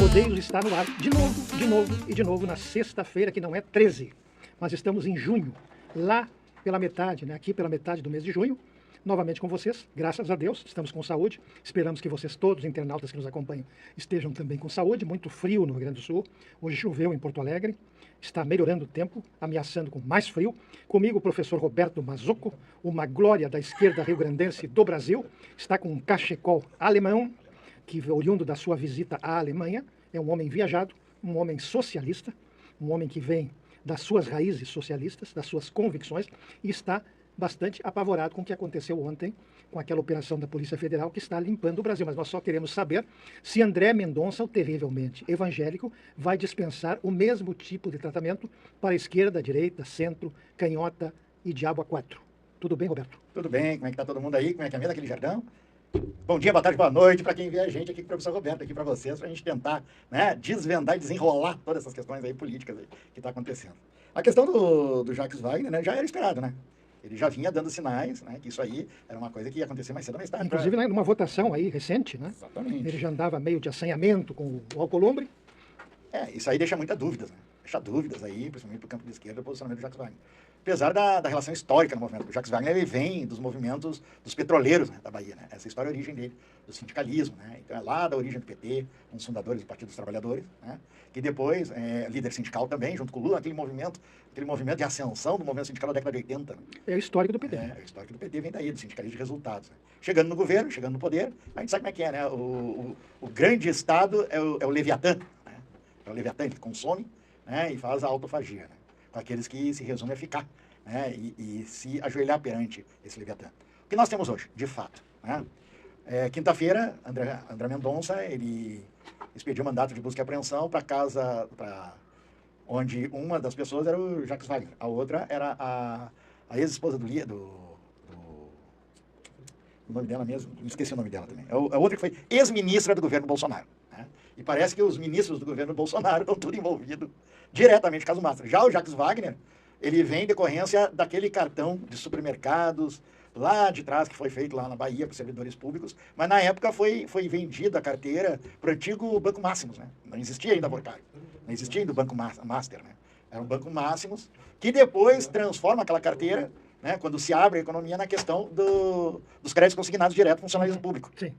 Rodeios está no ar de novo e de novo na sexta-feira, que não é 13, mas estamos em junho, lá pela metade, né? Aqui pela metade do mês de junho, novamente com vocês, graças a Deus, estamos com saúde, esperamos que vocês todos, internautas que nos acompanham, estejam também com saúde. Muito frio no Rio Grande do Sul, hoje choveu em Porto Alegre, está melhorando o tempo, ameaçando com mais frio. Comigo o professor Roberto Mazzucco, uma glória da esquerda rio-grandense do Brasil, está com um cachecol alemão, que oriundo da sua visita à Alemanha, é um homem viajado, um homem socialista, um homem que vem das suas raízes socialistas, das suas convicções, e está bastante apavorado com o que aconteceu ontem, com aquela operação da Polícia Federal que está limpando o Brasil. Mas nós só queremos saber se André Mendonça, o terrivelmente evangélico, vai dispensar o mesmo tipo de tratamento para a esquerda, direita, centro, canhota e diabo a quatro. Tudo bem, Roberto? Tudo bem, como é que tá todo mundo aí? Como é que é mesmo aquele Jardão? Bom dia, boa tarde, boa noite para quem vê a gente aqui com o professor Roberto, aqui para vocês, para a gente tentar, né, desvendar e desenrolar todas essas questões aí políticas aí que está acontecendo. A questão do Jacques Wagner, né, já era esperado, né? Ele já vinha dando sinais, né, que isso aí era uma coisa que ia acontecer mais cedo ou mais tarde. Inclusive, né, numa votação aí recente, né? Exatamente. Ele já andava meio de assanhamento com o Alcolumbre. Isso aí deixa muitas dúvidas, né? Deixa dúvidas aí, principalmente para o campo de esquerda, o posicionamento do Jacques Wagner. Apesar da relação histórica no movimento. O Jacques Wagner ele vem dos movimentos dos petroleiros, né, da Bahia, né? Essa história é a origem dele, do sindicalismo, né? Então é lá da origem do PT, um dos fundadores do Partido dos Trabalhadores, né? Que depois é líder sindical também, junto com o Lula, aquele movimento de ascensão do movimento sindical da década de 80. Né? É o histórico do PT. O histórico do PT vem daí, do sindicalismo de resultados. Né? Chegando no governo, chegando no poder, a gente sabe como é que é, né? O grande Estado é o Leviatã, né? É o Leviatã, ele consome, né, e faz a autofagia, né, com aqueles que se resumem a ficar, né, e se ajoelhar perante esse Leviatã. O que nós temos hoje, de fato, né? Quinta-feira, André Mendonça, ele expediu mandato de busca e apreensão para casa, onde uma das pessoas era o Jacques Wagner, a outra era a ex-esposa do o nome dela mesmo, esqueci o nome dela também, a outra que foi ex-ministra do governo Bolsonaro. Né? E parece que os ministros do governo Bolsonaro estão tudo envolvidos diretamente no caso Mastro. Já o Jacques Wagner, ele vem em decorrência daquele cartão de supermercados lá de trás, que foi feito lá na Bahia para servidores públicos, mas na época foi vendida a carteira para o antigo Banco Máximos, né? Não existia ainda Vorcário, não existia ainda o Banco Master, né? Era um Banco Máximos, que depois transforma aquela carteira, né, quando se abre a economia, na questão dos créditos consignados direto ao funcionalismo público. Sim.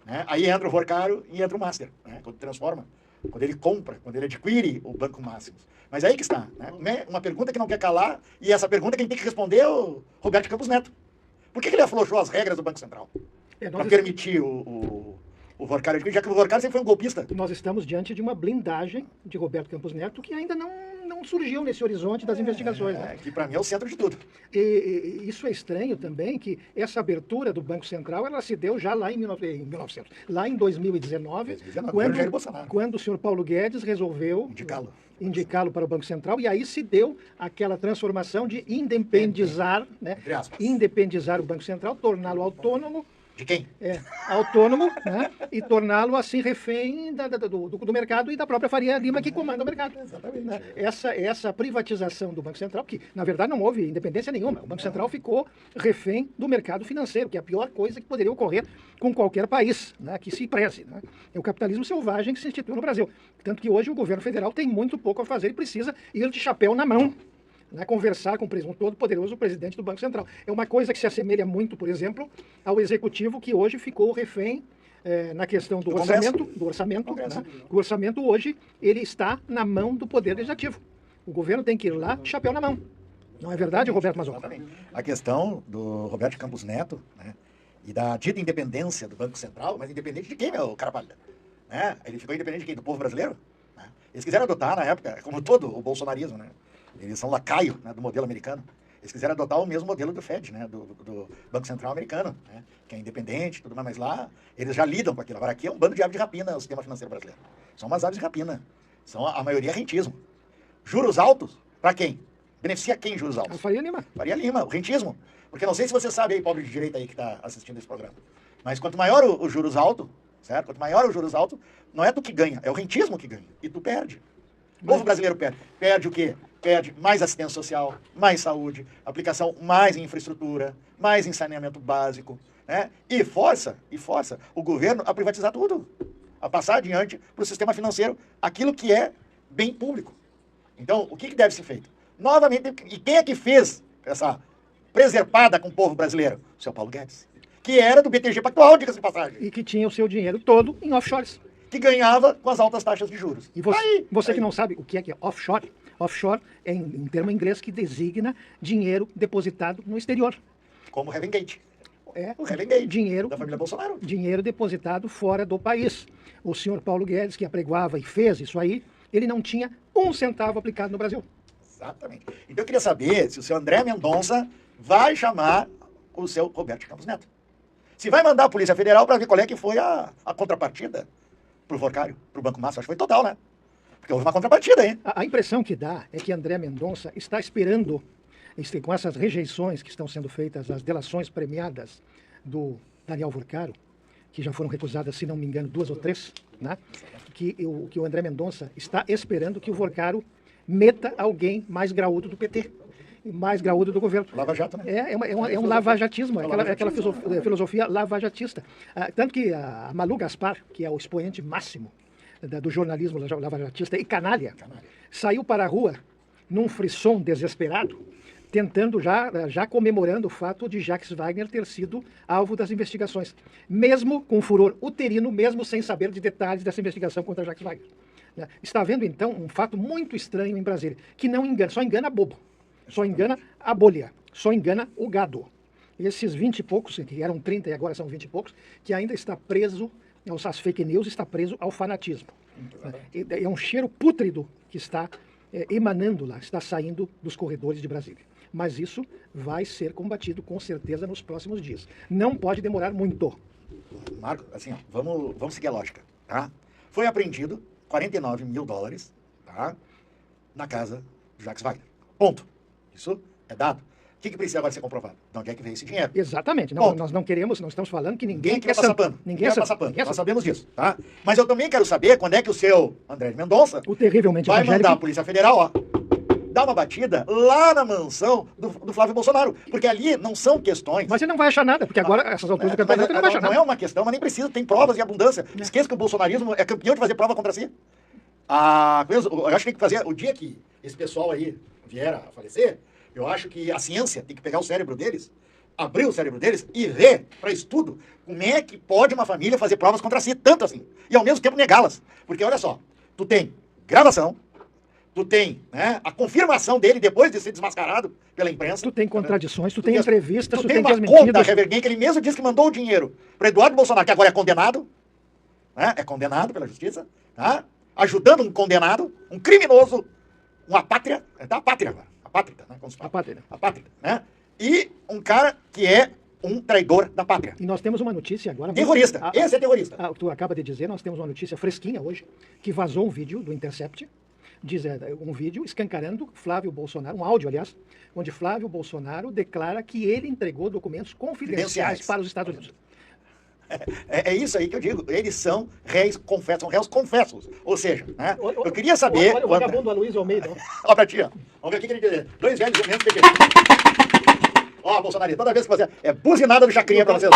Né? Aí entra o Vorcário e entra o Master, né? Quando transforma, quando ele compra, quando ele adquire o Banco Máximos. Mas aí que está, né? Uma pergunta que não quer calar, e essa pergunta quem tem que responder é o Roberto Campos Neto. Por que ele afrouxou as regras do Banco Central? Para permitir o Vorcário, já que o Vorcário sempre foi um golpista. Nós estamos diante de uma blindagem de Roberto Campos Neto que ainda não surgiu nesse horizonte das investigações. Né? Que para mim é o centro de tudo. E isso é estranho também, que essa abertura do Banco Central, ela se deu já lá em 2019, quando o senhor Paulo Guedes resolveu indicá-lo para o Banco Central, e aí se deu aquela transformação de independizar, né? Independizar o Banco Central, torná-lo autônomo. De quem? Autônomo, né? E torná-lo assim refém do mercado e da própria Faria Lima, que comanda o mercado. Exatamente. Né? Essa privatização do Banco Central, que na verdade não houve independência nenhuma, o Banco Central ficou refém do mercado financeiro, que é a pior coisa que poderia ocorrer com qualquer país, né, que se preze. Né? É o capitalismo selvagem que se instituiu no Brasil. Tanto que hoje o governo federal tem muito pouco a fazer e precisa ir de chapéu na mão, né, conversar com o todo poderoso presidente do Banco Central. É uma coisa que se assemelha muito, por exemplo, ao executivo que hoje ficou refém na questão do orçamento. O orçamento hoje ele está na mão do Poder Legislativo. O governo tem que ir lá, chapéu na mão. Não é verdade, Roberto Mazzucco? A questão do Roberto Campos Neto, né, e da dita independência do Banco Central, mas independente de quem, meu cara pálida? Né? Ele ficou independente de quem? Do povo brasileiro? Né? Eles quiseram adotar, na época, como todo o bolsonarismo, né? Eles são lacaio, né, do modelo americano. Eles quiseram adotar o mesmo modelo do Fed, né, do Banco Central americano, né, que é independente, tudo mais, mas lá eles já lidam com aquilo. Agora aqui é um bando de aves de rapina o sistema financeiro brasileiro. São umas aves de rapina. São a maioria rentismo. Juros altos, para quem? Beneficia quem juros altos? Faria Lima. Faria Lima, o rentismo. Porque não sei se você sabe aí, pobre de direita aí que está assistindo esse programa, mas quanto maior os juros altos, certo? Quanto maior os juros altos, não é tu que ganha, é o rentismo que ganha. E tu perde. O povo brasileiro perde. Perde o quê? Perde mais assistência social, mais saúde, aplicação mais em infraestrutura, mais em saneamento básico, né? E força o governo a privatizar tudo. a passar adiante para o sistema financeiro aquilo que é bem público. Então, o que deve ser feito? Novamente, e quem é que fez essa preservada com o povo brasileiro? O seu Paulo Guedes, que era do BTG Pactual, diga-se de passagem. E que tinha o seu dinheiro todo em offshores. Que ganhava com as altas taxas de juros. E você que não sabe o que é offshore, offshore é um termo em inglês que designa dinheiro depositado no exterior. Como o Heaven Gate. É O Heaven Gate, dinheiro da família Bolsonaro. Dinheiro depositado fora do país. O senhor Paulo Guedes, que apregoava e fez isso aí, ele não tinha um centavo aplicado no Brasil. Exatamente. Então eu queria saber se o seu André Mendonça vai chamar o seu Roberto Campos Neto. Se vai mandar a Polícia Federal para ver qual é que foi a contrapartida pro Vorcário, pro Banco Massa. Acho que foi total, né? Porque houve uma contrapartida, hein? A impressão que dá é que André Mendonça está esperando, com essas rejeições que estão sendo feitas, as delações premiadas do Daniel Vorcário, que já foram recusadas, se não me engano, 2 ou 3, né? Que o André Mendonça está esperando que o Vorcário meta alguém mais graúdo do PT, mais graúdo do governo. Lava Jato, né? É um lavajatismo, aquela filosofia lavajatista. Tanto que a Malu Gaspar, que é o expoente máximo do jornalismo lavajatista e canalha, saiu para a rua num frisson desesperado, tentando já comemorando o fato de Jacques Wagner ter sido alvo das investigações, mesmo com furor uterino, mesmo sem saber de detalhes dessa investigação contra Jacques Wagner. Está havendo, então, um fato muito estranho em Brasília, que não engana, só engana bobo, só engana a bolha, só engana o gado. Esses 20 e poucos, que eram 30 e agora são 20 e poucos, que ainda está preso às fake news, está preso ao fanatismo. É um cheiro pútrido que está emanando lá, está saindo dos corredores de Brasília. Mas isso vai ser combatido com certeza nos próximos dias. Não pode demorar muito. Marco, assim, ó, vamos seguir a lógica, tá? Foi apreendido 49 mil dólares, tá? Na casa de Jacques Wagner. Ponto. Isso é dado. O que precisa agora ser comprovado? De onde é que veio esse dinheiro? Exatamente. Não, nós não queremos, não estamos falando que ninguém quer passar pano. Ninguém quer passar pano. Nós sabemos disso, tá? Mas eu também quero saber quando é que o seu André Mendonça o terrivelmente vai mandar a Polícia Federal, ó, dar uma batida lá na mansão do Flávio Bolsonaro. Porque ali não são questões... Mas ele não vai achar nada, porque agora, essas alturas do campeonato, ele não vai achar nada. Não é uma questão, mas nem precisa, tem provas em abundância. Esqueça que o bolsonarismo é campeão de fazer prova contra si. Eu acho que tem que fazer, o dia que esse pessoal aí vier a falecer, eu acho que a ciência tem que pegar o cérebro deles, abrir o cérebro deles e ver para estudo como é que pode uma família fazer provas contra si, tanto assim, e ao mesmo tempo negá-las. Porque olha só, tu tem gravação, tu tem, né, a confirmação dele depois de ser desmascarado pela imprensa. Tu tem contradições, tu tem entrevistas, tu tem uma conta da Reverguem que ele mesmo disse que mandou o dinheiro para Eduardo Bolsonaro, que agora é condenado, né, é condenado pela justiça, tá? Ajudando um condenado, um criminoso, uma pátria, tá? A pátria agora, a pátrida, né? A pátrida, né? E um cara que é um traidor da pátria. E nós temos uma notícia agora... Terrorista, esse é terrorista. Tu acaba de dizer, nós temos uma notícia fresquinha hoje, que vazou um vídeo do Intercept, um vídeo escancarando Flávio Bolsonaro, um áudio, aliás, onde Flávio Bolsonaro declara que ele entregou documentos confidenciais para os Estados Unidos. É isso aí que eu digo. Eles são réus confessos. Ou seja, né, eu queria saber... Olha o vagabundo Aloysio Almeida. Ó, pra ti, ó. Vamos ver o que ele diz. 2 velhos e menos PT. Ó, Bolsonaro, toda vez que você... É buzinada do Chacrinha pra vocês.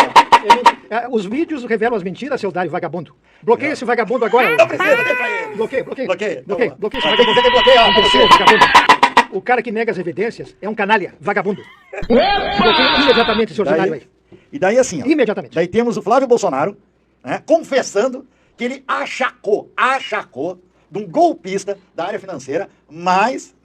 Os vídeos revelam as mentiras, seu Dário vagabundo. Bloqueia esse vagabundo agora. Não precisa, deixa ele. Bloqueia esse vagabundo. O cara que nega as evidências é um canalha, vagabundo. Bloqueia imediatamente, senhor Dário aí. E daí assim, ó, imediatamente. Daí temos o Flávio Bolsonaro, né, confessando que ele achacou de um golpista da área financeira mais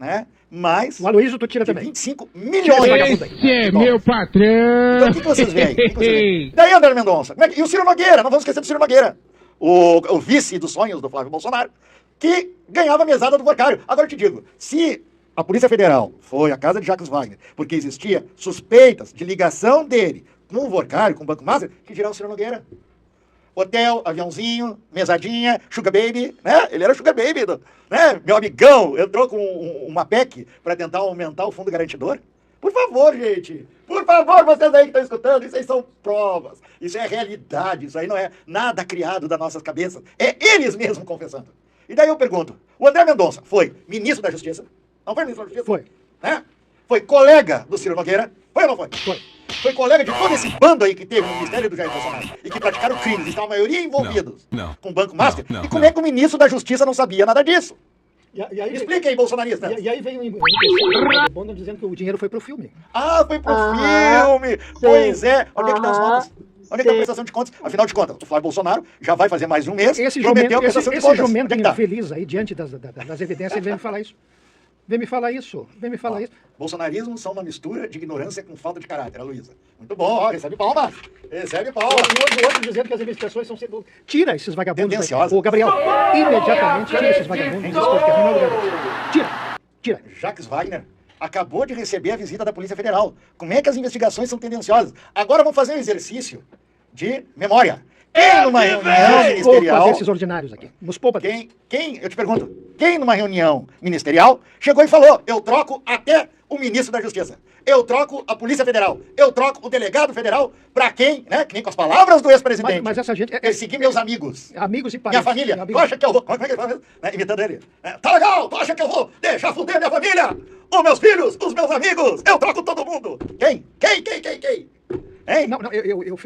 o Aloysio tu tira também. 25 milhões. Esse é meu patrão. Então o que vocês veem? Daí André Mendonça. E o Ciro Nogueira, não vamos esquecer do Ciro Nogueira. O vice dos sonhos do Flávio Bolsonaro, que ganhava a mesada do Vorcário. Agora eu te digo, se a Polícia Federal foi à casa de Jacques Wagner porque existia suspeitas de ligação dele com o Vorcário, com o Banco Master, que dirá o Ciro Nogueira. Hotel, aviãozinho, mesadinha, sugar baby, né? Ele era sugar baby, né? Meu amigão entrou com uma PEC para tentar aumentar o fundo garantidor. Por favor, gente, por favor, vocês aí que estão escutando, isso aí são provas, isso é realidade, isso aí não é nada criado das nossas cabeças, é eles mesmos confessando. E daí eu pergunto, o André Mendonça foi ministro da Justiça? Não foi ministro da Justiça? Foi. Né? Foi colega do Ciro Nogueira? Foi ou não foi? Foi. foi colega de todo esse bando aí que teve no Ministério do Jair Bolsonaro e que praticaram crimes, estão a maioria envolvidos com o Banco Master. E como é que o ministro da Justiça não sabia nada disso? E aí, explica aí, bolsonarista. E aí vem um imbecil dizendo que o dinheiro foi pro filme. Ah, foi pro filme! Pois é. Onde é que estão as notas? Onde é que está a prestação de contas? Afinal de contas, o Flávio Bolsonaro já vai fazer mais um mês, prometeu a prestação de contas. Esse jumento infeliz aí, diante das evidências, ele vem me falar isso. Vem me falar isso. Bolsonarismo são uma mistura de ignorância com falta de caráter, a Luísa. Muito bom, ó, recebe palmas. Recebe palmas. O outro dizendo que as investigações são... Tira esses vagabundos. Tendenciosa. Ô, Gabriel, imediatamente tira esses vagabundos. Tira. Jacques Wagner acabou de receber a visita da Polícia Federal. Como é que as investigações são tendenciosas? Agora vamos fazer um exercício de memória. Quem numa reunião ministerial... desses ordinários aqui. Nos poupa desses. Eu te pergunto, quem numa reunião ministerial chegou e falou, eu troco até o ministro da Justiça, eu troco a Polícia Federal, eu troco o delegado federal pra quem, né, que nem com as palavras do ex-presidente. Mas essa gente... Seguir meus amigos. Amigos e parentes. Minha família. Tu acha que eu vou... Como é que ele fala mesmo? Imitando ele. Tá legal, tu acha que eu vou deixar fuder minha família? Os meus filhos, os meus amigos, eu troco todo mundo. Quem? Hein? Não,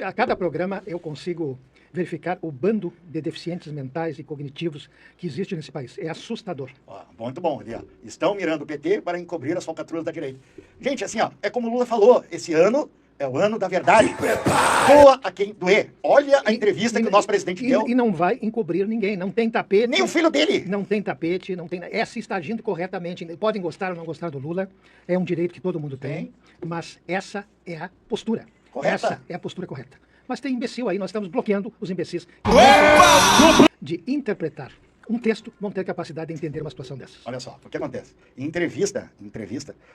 a cada programa eu consigo verificar o bando de deficientes mentais e cognitivos que existe nesse país. É assustador. Muito bom. Ali, ó. Estão mirando o PT para encobrir as falcatruas da direita. Gente, assim, ó, é como o Lula falou, esse ano é o ano da verdade. Doa a quem doer. Olha a entrevista que o nosso presidente deu. E não vai encobrir ninguém, não tem tapete. Nem o filho dele. Não tem tapete, não tem... Essa está agindo corretamente. Podem gostar ou não gostar do Lula, é um direito que todo mundo tem, mas essa é a postura. Correta. Essa é a postura correta. Mas tem imbecil aí, nós estamos bloqueando os imbecis de interpretar um texto, vão ter capacidade de entender uma situação dessas. Olha só, o que acontece? Em entrevista,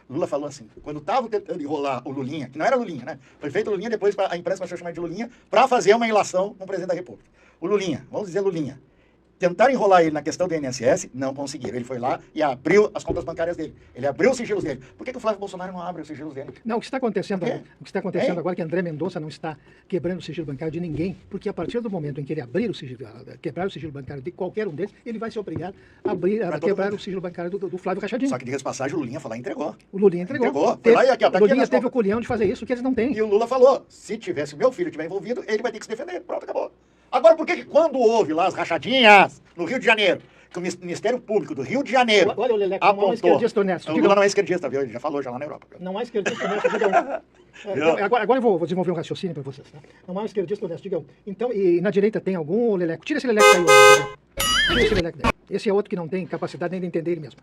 Lula falou assim, quando estava tentando enrolar o Lulinha, que não era Lulinha, né? Foi feito o Lulinha, depois a imprensa começou a chamar de Lulinha, para fazer uma ilação com o presidente da República. O Lulinha, vamos dizer Lulinha. Tentaram enrolar ele na questão do INSS, não conseguiram. Ele foi lá e abriu as contas bancárias dele. Ele abriu os sigilos dele. Por que o Flávio Bolsonaro não abre os sigilos dele? Não, o que está acontecendo agora é que André Mendonça não está quebrando o sigilo bancário de ninguém, porque a partir do momento em que ele abrir o sigilo, quebrar o sigilo bancário de qualquer um deles, ele vai ser obrigado a quebrar o sigilo bancário do Flávio Rachadinho. Só que de passagem o Lulinha foi lá e entregou. O Lulinha entregou. Foi lá e aqui, ó, o Lulinha teve o culhão de fazer isso, que eles não têm. E o Lula falou, se tivesse o meu filho estiver envolvido, ele vai ter que se defender. Pronto, acabou. Agora, por que quando houve lá as rachadinhas no Rio de Janeiro, que o Ministério Público do Rio de Janeiro olha o Leleco, apontou... não é esquerdista honesto. O Lula não é esquerdista, viu? Ele já falou lá na Europa. Não é esquerdista honesto, diga agora eu vou desenvolver um raciocínio para vocês. Tá? Não é esquerdista honesto, diga Então, e na direita tem algum Leleco? Tira esse Leleco daí. Tira esse Leleco daí. Esse é outro que não tem capacidade nem de entender ele mesmo.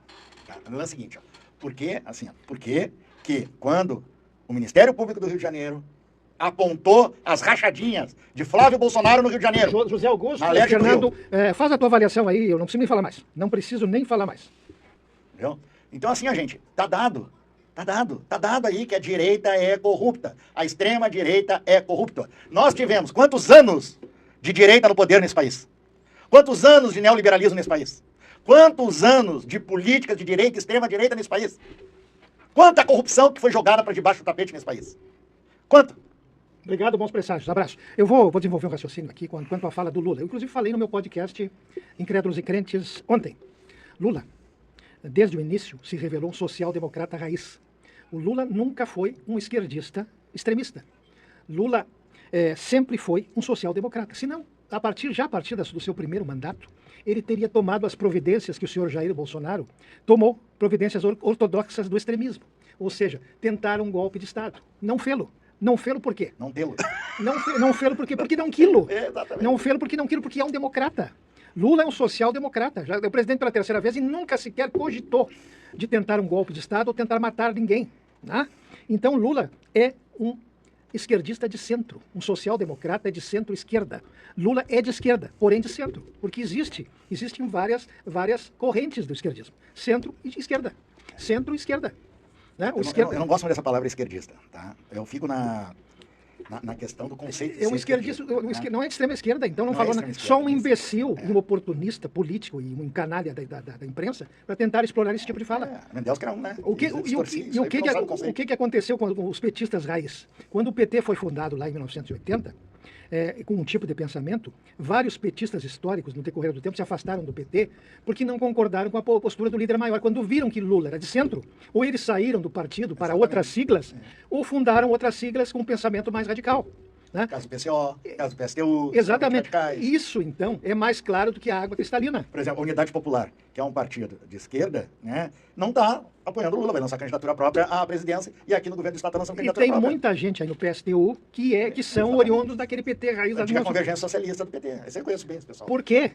É o seguinte, ó. Por que quando o Ministério Público do Rio de Janeiro apontou as rachadinhas de Flávio Bolsonaro no Rio de Janeiro. José Augusto, Fernando, faz a tua avaliação aí, eu não preciso nem falar mais. Não preciso nem falar mais. Entendeu? Então assim, gente, tá dado aí que a direita é corrupta. A extrema direita é corrupta. Nós tivemos quantos anos de direita no poder nesse país? Quantos anos de neoliberalismo nesse país? Quantos anos de políticas de direita e extrema direita nesse país? Quanta corrupção que foi jogada para debaixo do tapete nesse país? Quanto? Obrigado, bons presságios. Abraço. Eu vou desenvolver um raciocínio aqui quanto à fala do Lula. Eu, inclusive, falei no meu podcast Incrédulos e Crentes ontem. Lula, desde o início, se revelou um social-democrata raiz. O Lula nunca foi um esquerdista extremista. Lula sempre foi um social-democrata. Senão, a partir do seu primeiro mandato, ele teria tomado as providências que o senhor Jair Bolsonaro tomou, providências ortodoxas do extremismo. Ou seja, tentar um golpe de Estado. Não fê-lo. Não fê-lo por quê? Não tê-lo. Não fê-lo por quê? Porque não quilo. Exatamente. Não fê-lo porque é um democrata. Lula é um social-democrata. Já é o presidente pela terceira vez e nunca sequer cogitou de tentar um golpe de Estado ou tentar matar ninguém. Né? Então Lula é um esquerdista de centro. Um social-democrata é de centro-esquerda. Lula é de esquerda, porém de centro. Porque existem várias correntes do esquerdismo. Centro e esquerda. Centro e esquerda. Né? Eu não gosto mais dessa palavra esquerdista, tá? Eu fico na questão do conceito de um esquerdista, não é de extrema esquerda, então não falou nada. Só um imbecil, um oportunista político e um canalha da imprensa para tentar explorar esse tipo de fala. Deus que não, né? O que aconteceu com os petistas raiz? Quando o PT foi fundado lá em 1980, com um tipo de pensamento, vários petistas históricos, no decorrer do tempo, se afastaram do PT porque não concordaram com a postura do líder maior. Quando viram que Lula era de centro, ou eles saíram do partido para outras siglas, ou fundaram outras siglas com um pensamento mais radical. Né? Caso do PCO, caso do PSTU. Exatamente. Isso, então, é mais claro do que a água cristalina. Por exemplo, a Unidade Popular, que é um partido de esquerda, né, não está apoiando o Lula, vai lançar candidatura própria à presidência, e aqui no governo do Estado está lançando candidatura própria. E tem muita gente aí no PSTU que são oriundos daquele PT raiz da antiga convergência socialista do PT. Esse eu conheço bem esse pessoal. Por quê?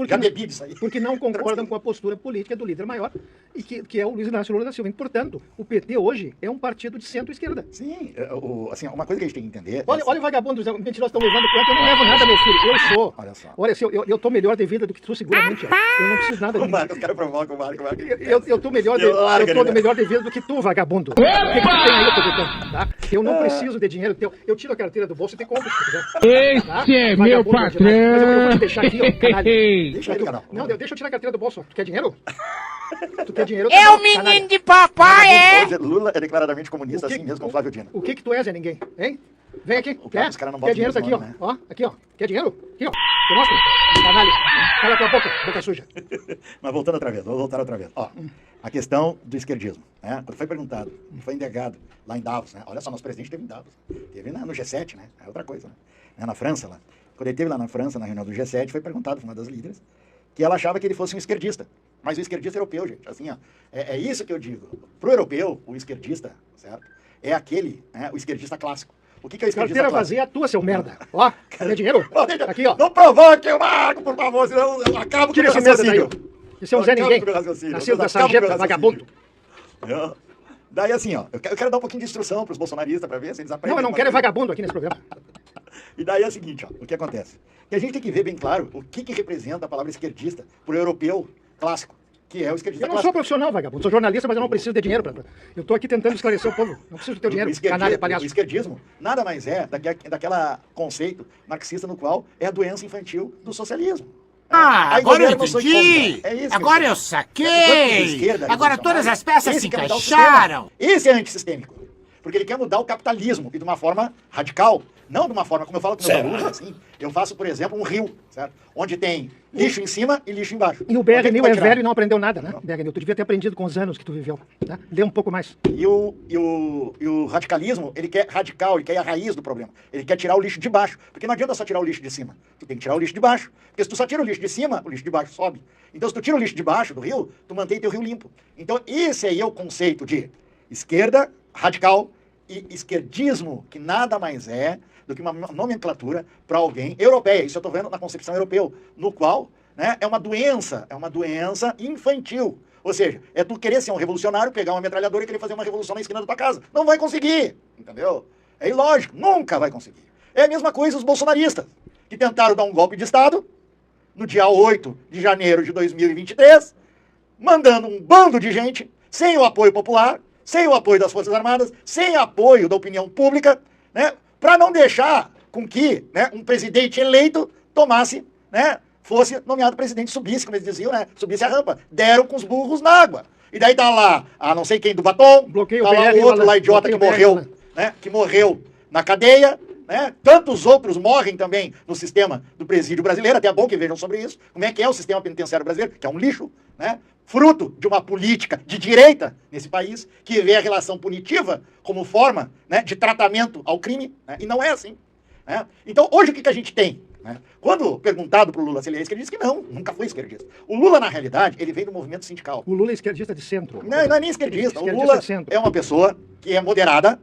Já bebi disso aí. Porque não concordam com a postura política do líder maior, e que é o Luiz Inácio Lula da Silva. E, portanto, o PT hoje é um partido de centro-esquerda. Sim, assim, uma coisa que a gente tem que entender... Olha o vagabundo, os mentirosos estão levando conta, eu não levo nada, meu filho, eu sou. Olha só. Olha, eu estou melhor de vida do que tu, seguramente. Eu não preciso nada de Marcos, eu quero provar com o Marcos. Eu estou melhor de vida do que tu, vagabundo. O que tu tem aí, Tobetão, tá? Eu não preciso de dinheiro teu. Eu tiro a carteira do bolso e te compro, se quiser. Esse é meu patrão. Mas eu vou te deixar aqui, ó, canalha. Deixa aí, canal. Não, deixa eu tirar a carteira do bolso. Tu quer dinheiro? Tu quer dinheiro? É o menino de papai, é? Lula é declaradamente comunista, assim mesmo como Flávio Dino. O que tu és, é ninguém? Hein? Vem aqui. Quer? Os caras não botam Quer dinheiro? Aqui, ó. nome, né? Ó, aqui, ó. Quer dinheiro? Aqui, ó. Te mostro. Canalha. Cala tua boca suja. Mas voltando outra vez, vou voltar outra vez. Ó, a questão do esquerdismo, né? Quando foi perguntado, foi indagado lá em Davos, né? Olha só, nosso presidente teve em Davos. Teve no G7, né? É outra coisa, né? Na França, lá. Quando ele esteve lá na França, na reunião do G7, foi perguntado por uma das líderes que ela achava que ele fosse um esquerdista. Mas o esquerdista europeu, gente, assim, ó, é isso que eu digo. Pro europeu, o esquerdista, certo? É aquele, né, o esquerdista clássico. O que é o esquerdista carteira clássico? vazia é a tua, seu merda. Ó, quer dinheiro? Aqui, ó. Não provoque o Marco, por favor, senão eu acabo com o meu Tira esse merda daí, ó. raciocínio. Esse é o Zé Ninguém. Nascido da sarjeta, vagabundo. Daí assim, ó, eu quero dar um pouquinho de instrução pros bolsonaristas para ver se eles aprendem. Não, eu não quero vagabundo aqui nesse programa. E daí é o seguinte, ó, o que acontece? Que a gente tem que ver bem claro o que representa a palavra esquerdista pro europeu clássico, que é o esquerdista Eu não sou profissional, vagabundo. Sou jornalista, mas eu não preciso de dinheiro. Eu tô aqui tentando esclarecer o povo. Não preciso do teu dinheiro, canalha, palhaço. O esquerdismo nada mais é daquela conceito marxista no qual é a doença infantil do socialismo. Agora eu entendi! Agora eu saquei! Agora todas as peças se encaixaram! Esse é antissistêmico. Porque ele quer mudar o capitalismo e de uma forma radical. Não de uma forma, como eu falo com meus alunos, assim. Eu faço, por exemplo, um rio, certo? Onde tem lixo em cima e lixo embaixo. E o BRNil é velho e não aprendeu nada, né? BRNil, tu devia ter aprendido com os anos que tu viveu. Né? Lê um pouco mais. E o radicalismo, ele quer radical, ele quer ir à raiz do problema. Ele quer tirar o lixo de baixo. Porque não adianta só tirar o lixo de cima. Tu tem que tirar o lixo de baixo. Porque se tu só tira o lixo de cima, o lixo de baixo sobe. Então se tu tira o lixo de baixo do rio, tu mantém teu rio limpo. Então esse aí é o conceito de esquerda, radical e esquerdismo, que nada mais é do que uma nomenclatura para alguém europeia. Isso eu estou vendo na concepção europeu, no qual, né, é uma doença infantil. Ou seja, é tu querer ser um revolucionário, pegar uma metralhadora e querer fazer uma revolução na esquina da tua casa. Não vai conseguir, entendeu? É ilógico, nunca vai conseguir. É a mesma coisa os bolsonaristas, que tentaram dar um golpe de Estado no dia 8 de janeiro de 2023, mandando um bando de gente, sem o apoio popular, sem o apoio das Forças Armadas, sem apoio da opinião pública, né, para não deixar com que, né, um presidente eleito tomasse, né, fosse nomeado presidente, subisse, como eles diziam, né, subisse a rampa. Deram com os burros na água. E daí tá lá, não sei quem do batom, bloqueio tá lá o outro lá idiota que morreu, né, que morreu na cadeia, né? Tantos outros morrem também no sistema do presídio brasileiro, até é bom que vejam sobre isso, como é que é o sistema penitenciário brasileiro, que é um lixo, né? Fruto de uma política de direita nesse país, que vê a relação punitiva como forma, né, de tratamento ao crime, né? E não é assim. Né? Então, hoje o que a gente tem? Né? Quando perguntado para o Lula se ele é esquerdista, ele disse que não, nunca foi esquerdista. O Lula, na realidade, ele vem do movimento sindical. O Lula é esquerdista de centro. Não é nem esquerdista. O Lula é uma pessoa que é moderada,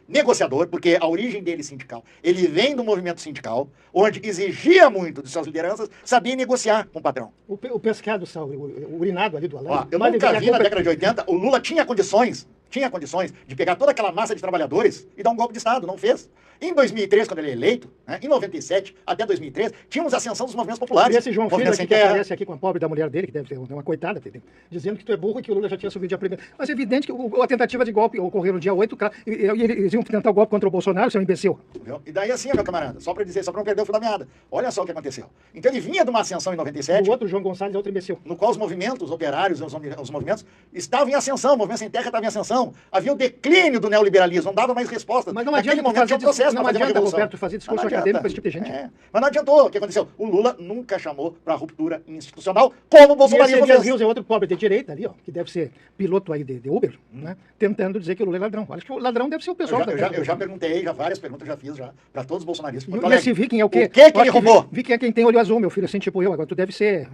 negociador, porque a origem dele é sindical. Ele vem do movimento sindical, onde exigia muito de suas lideranças, sabia negociar com o patrão. O pescado, o urinado ali do Alain. Eu nunca vi na década de 80, o Lula tinha condições de pegar toda aquela massa de trabalhadores e dar um golpe de Estado, não fez. Em 2003, quando ele é eleito, né, em 97 até 2003, tínhamos a ascensão dos movimentos populares. E esse João Filho aqui que aparece aqui com a pobre da mulher dele, que deve ser uma coitada, dizendo que tu é burro e que o Lula já tinha subido dia primeiro. Mas é evidente que a tentativa de golpe ocorreu no dia 8, e eles iam tentar o golpe contra o Bolsonaro, seu imbecil. Entendeu? E daí assim, meu camarada, só para não perder o fio da meada. Olha só o que aconteceu. Então ele vinha de uma ascensão em 97. O outro, João Gonçalves, é outro imbecil. No qual os movimentos operários, os movimentos estavam em ascensão, o movimento sem terra estava em ascensão. Constituição, havia o declínio do neoliberalismo, não dava mais resposta. Mas não Naquele adianta momento tinha um processo não para fazer uma adianta, revolução. Roberto, fazer discurso acadêmico com esse tipo de gente. Mas não adiantou. O que aconteceu? O Lula nunca chamou para ruptura institucional, como o Bolsonarismo Elias fez. Rios é outro pobre de direita ali, ó, que deve ser piloto aí de Uber, né? Tentando dizer que o Lula é ladrão. Acho que o ladrão deve ser o pessoal. Eu já perguntei, várias perguntas já fiz para todos os bolsonaristas. E esse Viking é o quê? O que ele roubou? Viking é quem tem olho azul, meu filho, assim tipo eu. Agora tu deve ser...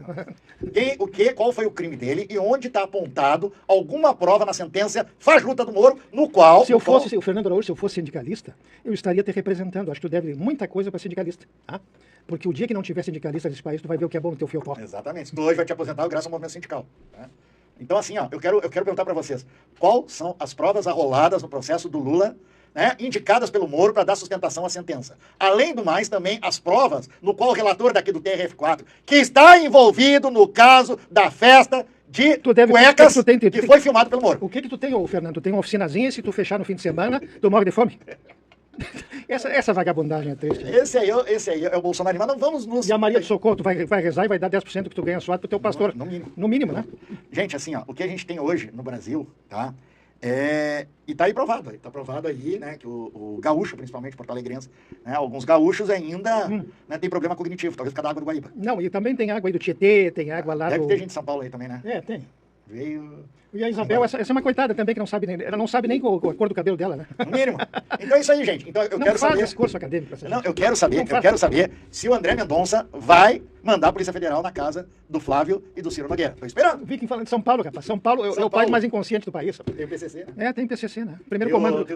Qual foi o crime dele e onde está apontado alguma prova na sentença fajuta do Moro, no qual... Se eu fosse, o Fernando Araújo, se eu fosse sindicalista, eu estaria te representando. Acho que tu deve muita coisa para sindicalista. Tá? Porque o dia que não tiver sindicalista nesse país, tu vai ver o que é bom no teu fiofó. Exatamente. Tu hoje vai te aposentar graças ao movimento sindical. Né? Então, assim, ó, eu quero perguntar para vocês, quais são as provas arroladas no processo do Lula, né, indicadas pelo Moro para dar sustentação à sentença? Além do mais, também as provas no qual o relator daqui do TRF4, que está envolvido no caso da festa de cuecas que foi filmado pelo Moro. O que tu tem, Fernando? Tu tem uma oficinazinha e se tu fechar no fim de semana, tu morre de fome? Essa vagabundagem é triste. Esse aí é o Bolsonaro, mas não vamos nos... E a Maria do Socorro, tu vai rezar e vai dar 10% que tu ganha suado pro teu pastor. No mínimo. No mínimo, né? Gente, assim, ó, o que a gente tem hoje no Brasil, tá? E tá aí provado, aí, né, que o gaúcho, principalmente porto-alegrense, né, alguns gaúchos ainda né, tem problema cognitivo, talvez por causa da água do Guaíba. Não, e também tem água aí do Tietê, tem água lá Deve ter gente de São Paulo aí também, né? Tem. Veio... E a Isabel, essa é uma coitada também que não sabe nem... Ela não sabe nem a cor do cabelo dela, né? No mínimo. Então é isso aí, gente. Então eu quero saber... esse curso acadêmico. Não, eu quero saber se o André Mendonça vai mandar a Polícia Federal na casa do Flávio e do Ciro Nogueira. Tô esperando. Viking falando de São Paulo, rapaz. São Paulo é o país mais inconsciente do país. Tem o PCC, né? Tem PCC, né? Primeiro comando.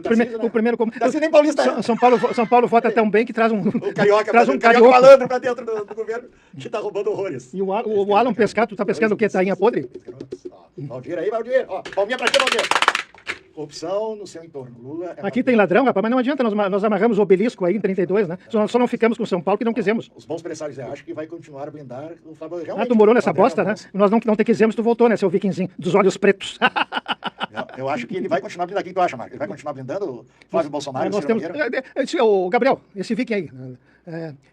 O primeiro comando. Assim nem paulista é. São Paulo vota tão bem que traz um... O carioca, traz um carioca malandro pra dentro do governo que tá roubando horrores. E o Alan Pescato, tu tá pescando o quê? Tainha podre? Valdir aí, Valdir. Ó, palminha pra ti, Valdir. Corrupção no seu entorno. Lula Aqui tem ladrão, rapaz, mas não adianta, nós amarramos o obelisco aí em 32, né? Só não ficamos com São Paulo que não quisemos. Os bons pressários, eu acho que vai continuar a blindar o Flávio. Tu morou nessa bosta, né? Nós não te quisemos, tu voltou, né, seu vikingzinho, dos olhos pretos. Eu acho que ele vai continuar blindando. O que tu acha, Marcos? Ele vai continuar blindando o Flávio Bolsonaro? Nós temos... O Gabriel, esse viking aí,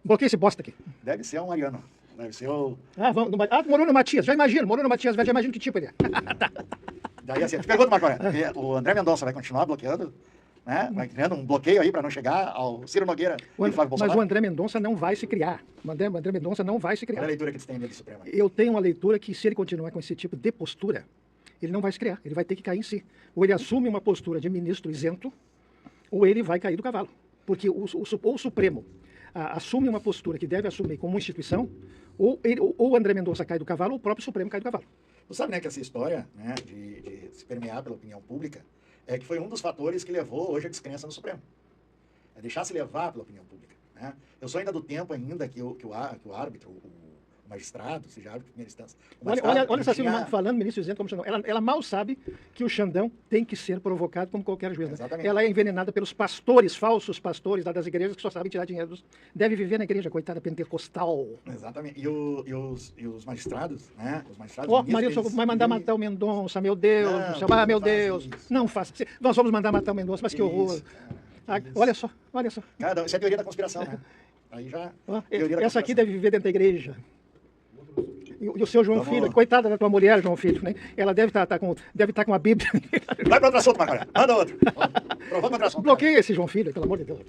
bloqueia esse bosta aqui. Deve ser um Mariano. Deve ser o... Morou no Matias, já imagino que tipo ele é. Daí assim, te pergunto, Marco, o André Mendonça vai continuar bloqueando, né? Vai criando um bloqueio aí para não chegar ao Ciro Nogueira e Flávio Bolsonaro? Mas o André Mendonça não vai se criar. O André Mendonça não vai se criar. Qual é a leitura que você tem dele do Supremo? Eu tenho uma leitura que se ele continuar com esse tipo de postura, ele não vai se criar, ele vai ter que cair em si. Ou ele assume uma postura de ministro isento, ou ele vai cair do cavalo. Porque o Supremo assume uma postura que deve assumir como instituição, ou o André Mendonça cai do cavalo, ou o próprio Supremo cai do cavalo. Você sabe, né, que essa história, né, de se permear pela opinião pública é que foi um dos fatores que levou hoje a descrença no Supremo. É deixar se levar pela opinião pública. Né? Eu sou ainda do tempo ainda que o árbitro, o magistrado, seja árbitro de primeira instância... Olha essa Silvia falando, ministro dizendo como Xandão. Ela mal sabe que o Xandão tem que ser provocado como qualquer juiz. Né? Ela é envenenada pelos pastores, falsos pastores lá das igrejas que só sabem tirar dinheiro. Deve viver na igreja, coitada pentecostal. Exatamente. E os magistrados, né? Os magistrados... Maria, vai mandar matar o Mendonça, meu Deus. Meu Deus. Não faça. Nós vamos mandar matar o Mendonça, mas que horror. Olha só. Isso é teoria da conspiração, né? Aí já... Essa aqui deve viver dentro da igreja. E o seu João Filho, coitada da tua mulher, João Filho, né? Ela deve estar com a Bíblia. Vai para outro assunto, Marco. Manda outro. Vamos para outro assunto. Bloqueia esse João Filho, pelo amor de Deus.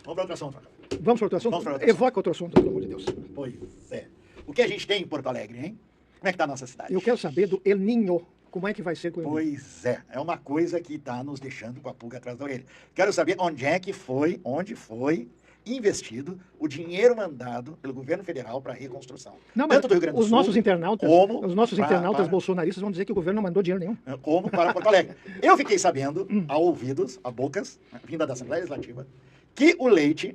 Vamos para outro assunto. Vamos para outro assunto? Evoca outro assunto, pelo amor de Deus. Pois é. O que a gente tem em Porto Alegre, hein? Como é que está a nossa cidade? Eu quero saber do El Niño. Como é que vai ser com o El Niño? Pois é. É uma coisa que está nos deixando com a pulga atrás da orelha. Quero saber onde foi investido o dinheiro mandado pelo governo federal para a reconstrução. Não, mas tanto do Rio Grande do Sul, os nossos internautas bolsonaristas vão dizer que o governo não mandou dinheiro nenhum. Como para Porto Alegre. Eu fiquei sabendo, a ouvidos, a bocas, vinda da Assembleia Legislativa, que o Leite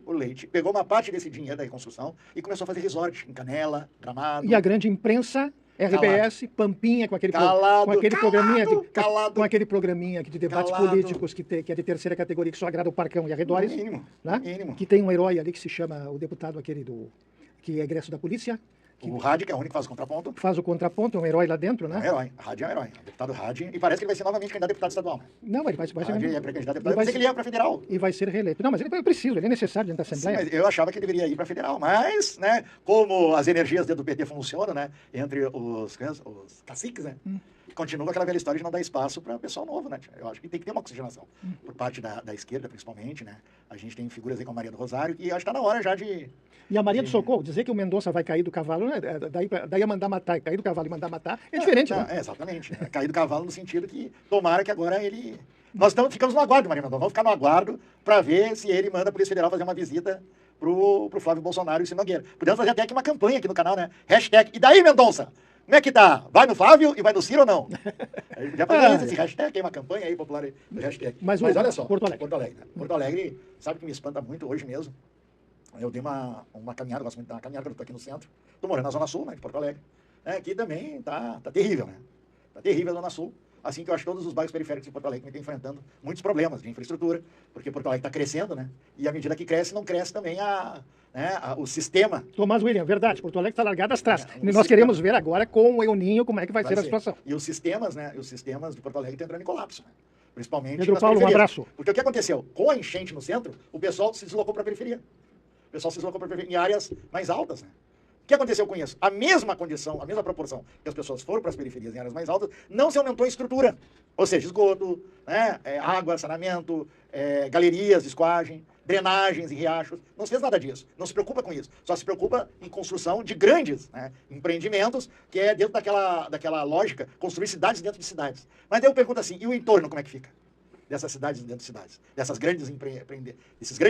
pegou uma parte desse dinheiro da reconstrução e começou a fazer resort em Canela, Gramado. E a grande imprensa... RBS, Pampinha, com aquele programinha de debates políticos que é de terceira categoria, que só agrada o Parcão e arredores. Mínimo. Que tem um herói ali que se chama o deputado aquele que é egresso da polícia. O Hadi, que é o único que faz o contraponto. Faz o contraponto, é um herói lá dentro, né? É um herói. Hadi é um herói. O deputado Hadi. E parece que ele vai ser novamente candidato a deputado estadual. Não, ele vai ser... Hadi é pré-candidato a deputado. Vai ser que ele ia para federal. E vai ser reeleito. Não, mas ele é preciso, ele é necessário dentro da Assembleia. Sim, mas eu achava que ele deveria ir para federal. Mas, né, como as energias dentro do PT funcionam, né, entre os caciques, né, continua com aquela velha história de não dar espaço para pessoal novo, né? Eu acho que tem que ter uma oxigenação por parte da esquerda, principalmente, né? A gente tem figuras aí como a Maria do Rosário, e acho que está na hora já de... E a Maria do Socorro, dizer que o Mendonça vai cair do cavalo, né? daí a mandar matar, cair do cavalo e mandar matar, é diferente, né? Exatamente. É cair do cavalo no sentido que tomara que agora ele... Nós ficamos no aguardo, Maria Mendonça. Vamos ficar no aguardo para ver se ele manda a Polícia Federal fazer uma visita pro Flávio Bolsonaro e o Ciro Nogueira. Podemos fazer até aqui uma campanha aqui no canal, né? Hashtag, e daí, Mendonça? Como é que tá? Vai no Flávio e vai no Ciro ou não? Já fazer esse hashtag aí, uma campanha aí popular aí, do hashtag. Mas olha só, Porto Alegre. Porto Alegre, sabe que me espanta muito hoje mesmo? Eu dei uma caminhada, gosto muito de dar uma caminhada, eu tô aqui no centro. Tô morando na Zona Sul, né, de Porto Alegre. Aqui também tá terrível, né? Tá terrível a Zona Sul. Assim que eu acho que todos os bairros periféricos de Porto Alegre estão enfrentando muitos problemas de infraestrutura, porque Porto Alegre está crescendo, né? E à medida que cresce, não cresce também o sistema. Tomás William, verdade, Porto Alegre está largado às traças. E nós queremos ver agora com o El Ninho como é que vai ser a situação. E os sistemas, né? Os sistemas de Porto Alegre estão entrando em colapso, né? Principalmente Pedro Paulo, um abraço. Porque o que aconteceu? Com a enchente no centro, o pessoal se deslocou para a periferia. O pessoal se deslocou para a periferia em áreas mais altas, né? O que aconteceu com isso? A mesma condição, a mesma proporção que as pessoas foram para as periferias em áreas mais altas, não se aumentou a estrutura. Ou seja, esgoto, né, água, saneamento, galerias de escoagem, drenagens em riachos. Não se fez nada disso. Não se preocupa com isso. Só se preocupa em construção de grandes, né, empreendimentos, que é dentro daquela lógica, construir cidades dentro de cidades. Mas daí eu pergunto assim, e o entorno como é que fica? Dessas cidades dentro de cidades, desses grandes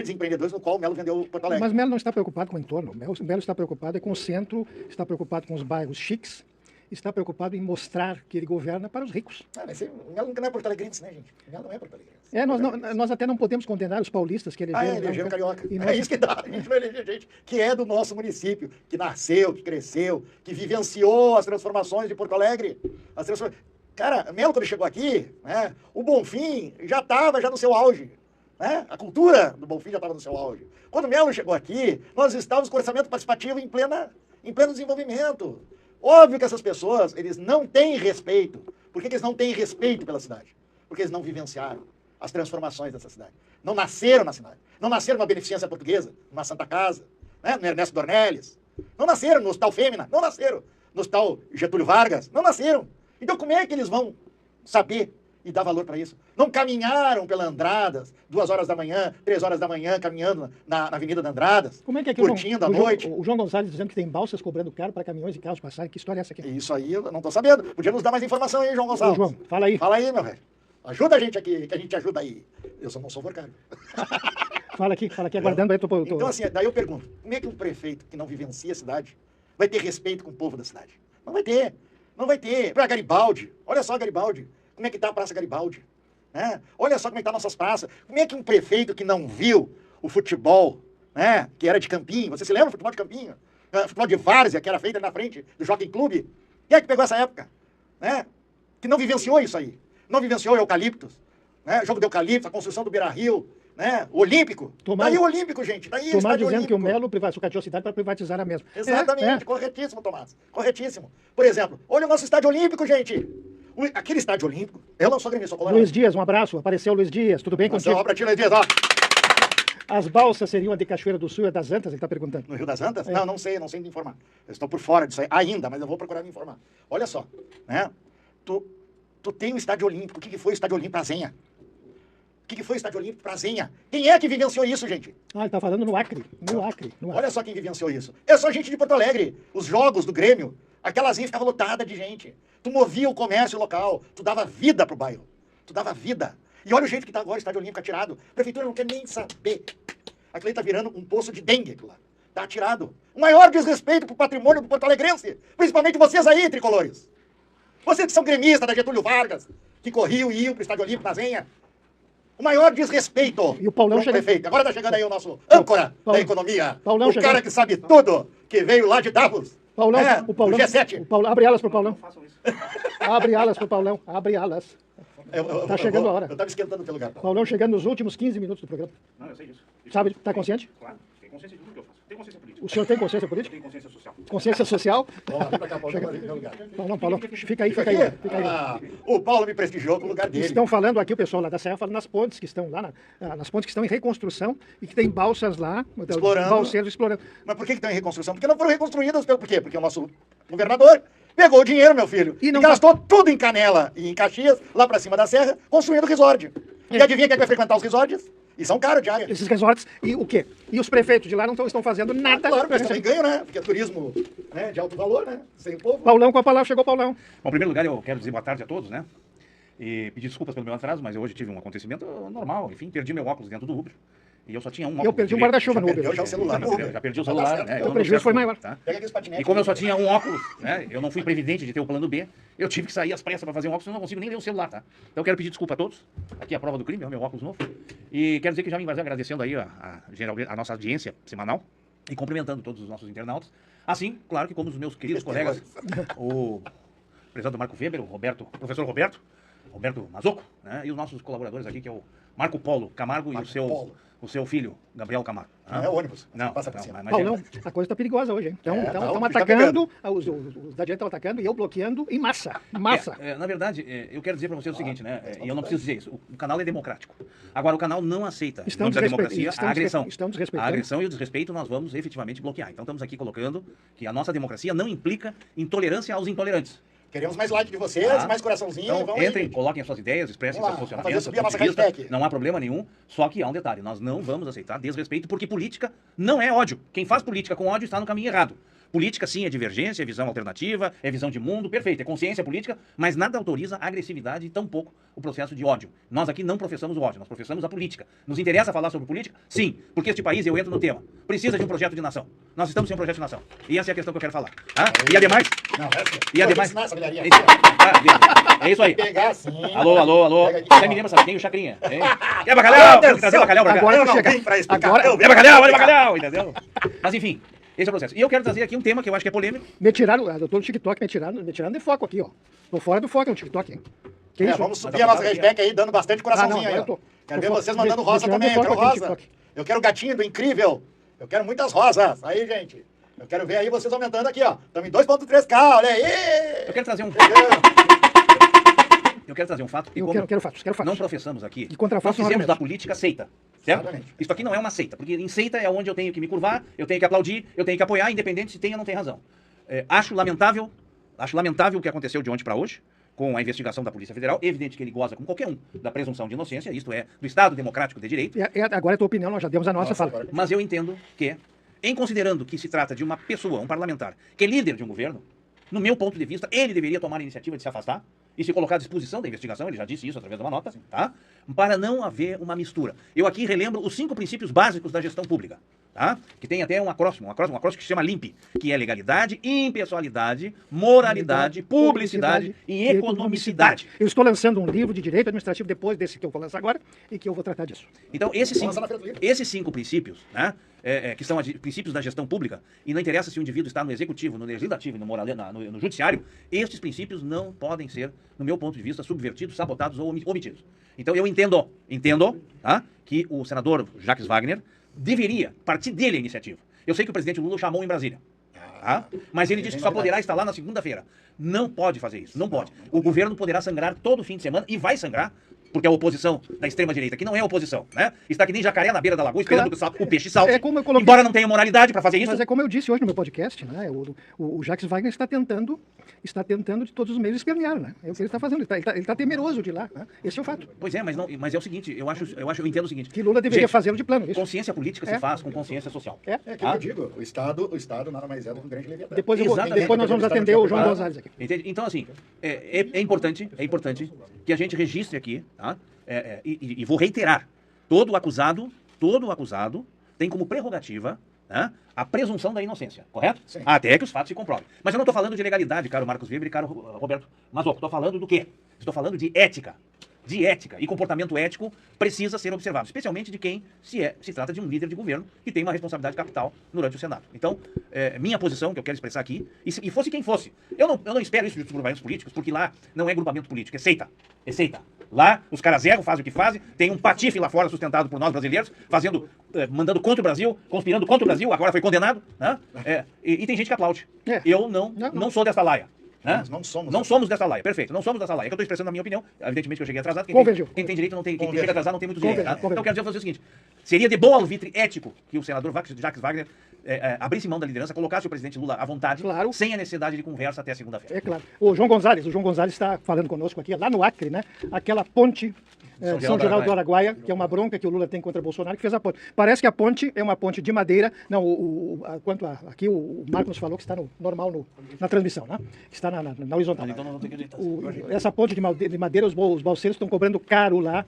empreendedores no qual o Melo vendeu Porto Alegre. Mas Melo não está preocupado com o entorno. Melo está preocupado com o centro, está preocupado com os bairros chiques, está preocupado em mostrar que ele governa para os ricos. Mas o Melo nunca não é Porto Alegrense, né, gente? O Melo não é Porto Alegrense. Nós até não podemos condenar os paulistas que elegeram. Elegeram carioca. É isso que dá. A gente vai eleger gente que é do nosso município, que nasceu, que cresceu, que vivenciou as transformações de Porto Alegre. Cara, Melo, quando chegou aqui, né, o Bonfim já estava no seu auge. Né? A cultura do Bonfim já estava no seu auge. Quando Melo chegou aqui, nós estávamos com o orçamento participativo em pleno desenvolvimento. Óbvio que essas pessoas, eles não têm respeito. Por que eles não têm respeito pela cidade? Porque eles não vivenciaram as transformações dessa cidade. Não nasceram na cidade. Não nasceram numa beneficência portuguesa, numa Santa Casa, né? No Ernesto Dornelles. Não nasceram no Hospital Fêmea. Não nasceram no Hospital Getúlio Vargas. Não nasceram. Então, como é que eles vão saber e dar valor para isso? Não caminharam pela Andradas, 2 horas da manhã, 3 horas da manhã, caminhando na Avenida da Andradas, como é que curtindo a noite. O João Gonçalves dizendo que tem balsas cobrando caro para caminhões e carros passarem. Que história é essa aqui? Isso aí eu não estou sabendo. Podia nos dar mais informação aí, João Gonçalves. Ô, João, fala aí. Fala aí, meu velho. Ajuda a gente aqui, que a gente ajuda aí. Eu não sou forcário. Fala aqui, aguardando aí. Então, assim, daí eu pergunto, como é que um prefeito que não vivencia a cidade vai ter respeito com o povo da cidade? Não vai ter. Não vai ter. Para Garibaldi, olha só Garibaldi. Como é que está a Praça Garibaldi? Né? Olha só como é que tá nossas praças. Como é que um prefeito que não viu o futebol, né, que era de campinho, você se lembra do futebol de campinho? Futebol de várzea, que era feito na frente do Jockey Clube. Quem é que pegou essa época? Né? Que não vivenciou isso aí. Não vivenciou o Eucaliptus, né? Jogo de Eucaliptus, a construção do Beira-Rio, né? O Olímpico. Daí o Olímpico, gente. Daí o Tomás dizendo Olímpico. Que o Melo sucateou a cidade para privatizar a mesma. Exatamente, corretíssimo, Tomás. Corretíssimo. Por exemplo, olha o nosso estádio olímpico, gente. Aquele estádio olímpico, eu não sou gremista, sou colorado. Luiz Dias, um abraço. Apareceu o Luiz Dias, tudo bem contigo? Obra, Luiz Dias, ó. As balsas seriam a de Cachoeira do Sul e das Antas, ele está perguntando. No Rio das Antas? Não sei me informar. Eu estou por fora disso aí ainda, mas eu vou procurar me informar. Olha só, né? Tu tem o estádio olímpico. O que foi o estádio olímpico Prazenha? O que foi o estádio olímpico Prazenha? Quem é que vivenciou isso, gente? Ele está falando no Acre. No Acre. Olha só quem vivenciou isso. É só gente de Porto Alegre. Os jogos do Grêmio, aquelas zinhas ficavam lotadas de gente. Tu movia o comércio local, tu dava vida pro bairro. Tu dava vida. E olha o jeito que tá agora o estádio olímpico atirado. A prefeitura não quer nem saber. Aquilo aí tá virando um poço de dengue, aquilo lá. Tá atirado. O maior desrespeito pro patrimônio do Porto Alegrense. Principalmente vocês aí, tricolores. Vocês que são gremistas da Getúlio Vargas, que corriam e iam pro estádio olímpico na Zenha. O maior desrespeito. E o Paulão prefeito. Agora tá chegando aí o nosso âncora da economia. Paulão o cara que sabe tudo, que veio lá de Davos. Paulão, o Paulão, o G7. Abre alas pro Paulão. Abre alas pro Paulão. Abre alas. Tá chegando a hora. Eu tava esquentando o teu lugar. Paulão chegando nos últimos 15 minutos do programa. Não, eu sei disso. Sabe, tá consciente? Claro, tem consciência de tudo que eu faço. Tem consciência política. O senhor tem consciência política? Tem consciência social. Consciência social? Paulão, fica aí. O Paulo me prestigiou com o lugar dele. Estão falando aqui, o pessoal lá da Serra, falando nas pontes que estão lá, nas pontes que estão em reconstrução e que tem balsas lá, balseiros explorando. Mas por que estão em reconstrução? Porque não foram reconstruídas. Por quê? Porque o nosso governador Pegou o dinheiro, meu filho, E e não gastou tudo em Canela e em Caxias, lá pra cima da serra, construindo resort. E adivinha quem é que vai frequentar os resorts? E são caros, diária. Esses resorts, e o quê? E os prefeitos de lá não estão fazendo nada. Claro, pra porque eles também ganham, né? Porque é turismo, né, de alto valor, né? Sem o povo. Paulão com a palavra, chegou o Paulão. Bom, em primeiro lugar, eu quero dizer boa tarde a todos, né? E pedir desculpas pelo meu atraso, mas eu hoje tive um acontecimento normal. Enfim, perdi meu óculos dentro do Uber. E eu só tinha um óculos. Eu perdi um direito. guarda-chuva no Perdeu Uber. já o celular no Uber. Já perdi o Mas tá celular, certo. né? O Eu prejuízo não foi peço, maior. tá? Pega aqueles patinetes. E como eu só tinha um óculos, né? Eu não fui previdente de ter o plano B, eu tive que sair às pressas para fazer um óculos, senão eu não consigo nem ler o celular, tá? Então eu quero pedir desculpa a todos. Aqui é a prova do crime, é o meu óculos novo. E quero dizer que já me agradecendo aí a nossa audiência semanal e cumprimentando todos os nossos internautas. Assim, claro que como os meus queridos colegas, o prezado Marco Weber, o professor Roberto Mazocco, né? E os nossos colaboradores aqui, que é o Marco Polo Camargo e o seu filho, Gabriel Camargo. Não é ônibus. Não, Passa por cima. mas Paulão, a coisa tá perigosa hoje, hein? Então, tá, estão o bicho tá atacando, os da direita estão atacando e eu bloqueando em massa. Massa. Na verdade, eu quero dizer para vocês o seguinte, né? E eu não preciso dizer isso. O canal é democrático. Agora, o canal não aceita, em nome da democracia, a agressão. Estamos desrespeitando. A agressão e o desrespeito nós vamos efetivamente bloquear. Então, estamos aqui colocando que a nossa democracia não implica intolerância aos intolerantes. Queremos mais like de vocês, Tá? mais coraçãozinho. Então, vamos aí, entrem, gente. coloquem as suas ideias, expressem Vamos seus lá, vamos posicionamentos, fazer subir a nossa pontos de vista. hashtag. Não há problema nenhum, só que há um detalhe, nós não vamos aceitar desrespeito, porque política não é ódio. Quem faz política com ódio está no caminho errado. Política, sim, é divergência, é visão alternativa, é visão de mundo, perfeito, é consciência política, mas nada autoriza a agressividade e tampouco o processo de ódio. Nós aqui não professamos o ódio, nós professamos a política. Nos interessa falar sobre política? Sim, porque este país, eu entro no tema, precisa de um projeto de nação. Nós estamos sem um projeto de nação. E essa é a questão que eu quero falar. Tá? E ademais... Não, essa. E ademais... Ensinar essa galerinha. É isso aí. Pegar assim. Alô. Pega aqui, Você ó. me lembra, sabe quem? O Chacrinha. Hein? Quer bacalhau? Tem que trazer bacalhau pra cá. Agora Eu que não chega. vim pra explicar. Agora- Eu vim É bacalhau, pra olha explicar. bacalhau, entendeu? Mas enfim, esse é o processo. E eu quero trazer aqui um tema que eu acho que é polêmico. Me tiraram, eu tô no TikTok, me tiraram de foco aqui, ó. Tô fora do foco no TikTok, hein? Que isso? Vamos subir Mas a nossa a palavra hashtag aí, dando bastante coraçãozinho agora aí. eu tô- Ó. Quero tô ver fo- vocês mandando me rosa tirando também. de Eu quero foco aqui no rosa. TikTok. Eu quero gatinho do incrível. Eu quero muitas rosas. Aí, gente. Eu quero ver aí vocês aumentando aqui, ó. Estamos em 2.3K, olha aí. Eu quero trazer um... Eu quero trazer um fato. Eu quero fatos. Não professamos aqui. E contra nós fatos não há fizemos da argumento. política seita. Certo? Exatamente. Isso aqui não é uma seita, porque em seita é onde eu tenho que me curvar, eu tenho que aplaudir, eu tenho que apoiar, independente se tem ou não tem razão. Acho lamentável o que aconteceu de ontem para hoje, com a investigação da Polícia Federal. Evidente que ele goza com qualquer um da presunção de inocência, isto é, do Estado Democrático de Direito. Agora é a tua opinião, nós já demos a nossa fala. agora- Mas eu entendo que, em considerando que se trata de uma pessoa, um parlamentar, que é líder de um governo, no meu ponto de vista, ele deveria tomar a iniciativa de se afastar e se colocar à disposição da investigação, ele já disse isso através de uma nota, tá? Para não haver uma mistura. Eu aqui relembro os 5 princípios básicos da gestão pública, tá? Que tem até um acróstimo que se chama LIMP, que é legalidade, impessoalidade, moralidade, publicidade e economicidade. Eu estou lançando um livro de direito administrativo depois desse que eu vou lançar agora e que eu vou tratar disso. Então, esses Vamos lançar na Feira do Livro. cinco princípios, né, que são princípios da gestão pública, e não interessa se o indivíduo está no executivo, no legislativo e no judiciário, estes princípios não podem ser, no meu ponto de vista, subvertidos, sabotados ou omitidos. Então, eu entendo, tá, que o senador Jacques Wagner deveria partir dele a iniciativa. Eu sei que o presidente Lula o chamou em Brasília. Tá? Mas ele disse que só poderá estar lá na segunda-feira. Não pode fazer isso, não pode. O governo poderá sangrar todo fim de semana e vai sangrar, porque a oposição da extrema-direita, que não é oposição, né? Está que nem jacaré na beira da lagoa, esperando que o peixe salte. É como eu coloquei- Embora não tenha moralidade para fazer isso. Mas é como eu disse hoje no meu podcast, né? O Jacques Wagner está tentando de todos os meios espernear, né? É o que ele está fazendo. Ele está temeroso de lá, né? Esse é o fato. Pois é, mas é o seguinte, eu entendo o seguinte. Que Lula deveria Gente, fazê-lo de plano. Isso. Consciência política se É. faz com consciência social. É. É aquilo que eu digo. O Estado nada mais é do que um grande leviatã. Depois Exatamente. nós vamos atender o João Gonzalez aqui. Entende? Então, assim, é importante que a gente registre aqui, tá? E vou reiterar, todo acusado tem como prerrogativa, né, a presunção da inocência, correto? Sim. Até que os fatos se comprovem. Mas eu não estou falando de legalidade, caro Marcos Weber e caro Roberto Mazocco. Estou falando do quê? Estou falando de ética. De ética. E comportamento ético precisa ser observado, especialmente de quem se trata de um líder de governo que tem uma responsabilidade capital durante o Senado. Então, minha posição, que eu quero expressar aqui, e fosse quem fosse, eu não espero isso dos grupamentos políticos, porque lá não é grupamento político, é seita. É seita. Lá, os caras erram, fazem o que fazem, tem um patife lá fora sustentado por nós brasileiros, mandando contra o Brasil, conspirando contra o Brasil, agora foi condenado, né? E tem gente que aplaude. É. Eu não sou dessa laia. Né? Nós não somos. Não somos dessa laia, perfeito. Não somos dessa laia. É que eu estou expressando a minha opinião. Evidentemente que eu cheguei atrasado. Convergiu. Quem tem direito não tem. Quem Convergiu. chega atrasado não tem muito direito. Tá? Convergiu. Então eu quero dizer o seguinte: seria de bom alvitre ético que o senador Jacques Wagner abrisse mão da liderança, colocasse o presidente Lula à vontade, Claro. sem a necessidade de conversa até segunda-feira. É claro. O João Gonzalez está falando conosco aqui, lá no Acre, né? Aquela ponte São Geraldo do Araguaia, que é uma bronca que o Lula tem contra Bolsonaro, que fez a ponte. Parece que a ponte é uma ponte de madeira. Não, aqui o Marcos falou que está normal na transmissão, né? Que está na horizontal. Então não tem que ajeitar. Essa ponte de madeira, os balseiros estão cobrando caro lá